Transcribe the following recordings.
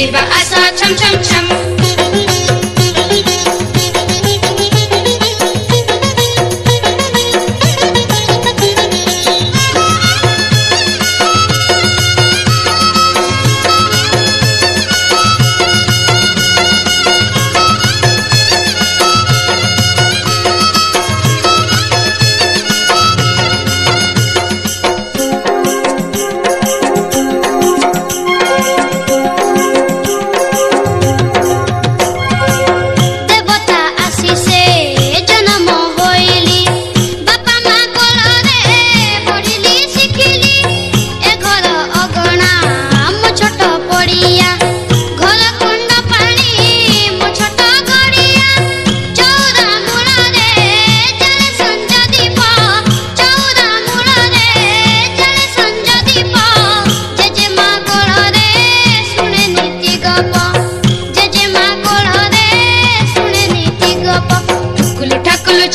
ଖେଳିବା ଆସ ଛମ୍ ଛମ୍ ଛମ୍।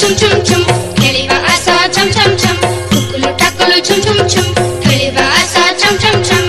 Chum chum chum, kheliba asa chum chum chum. Tukulu takulu chum chum chum, kheliba asa chum chum chum.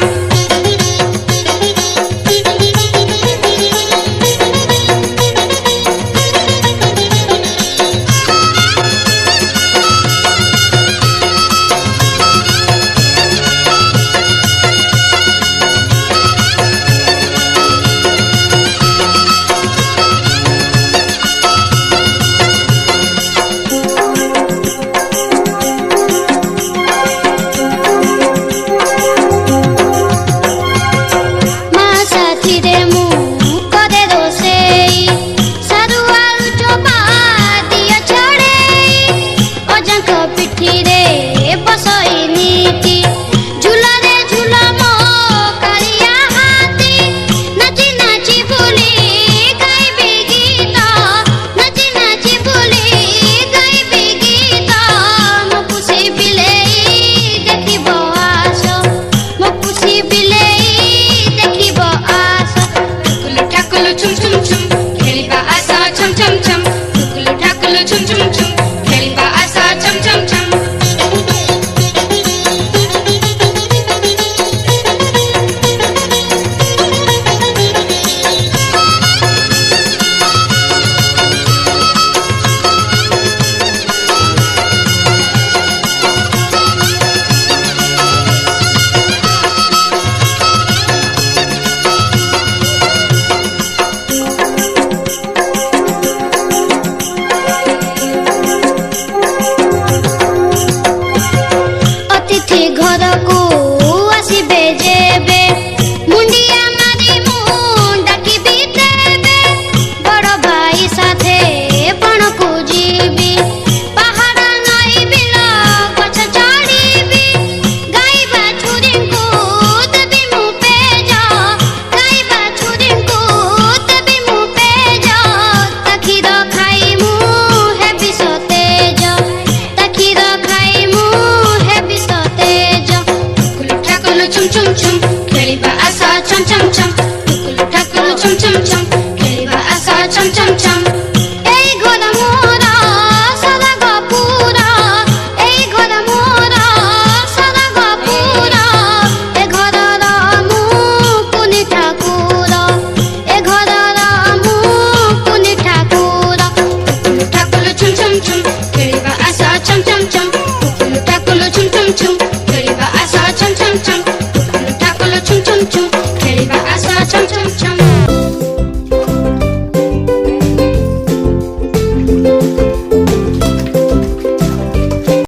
Chum chum chum, kheliba asa chum chum chum. Tukulu takulu chum chum chum, kheliba asa chum chum chum. Chum chum chum, kheliba asa chum chum chum. Tukulu takulu chum chum chum.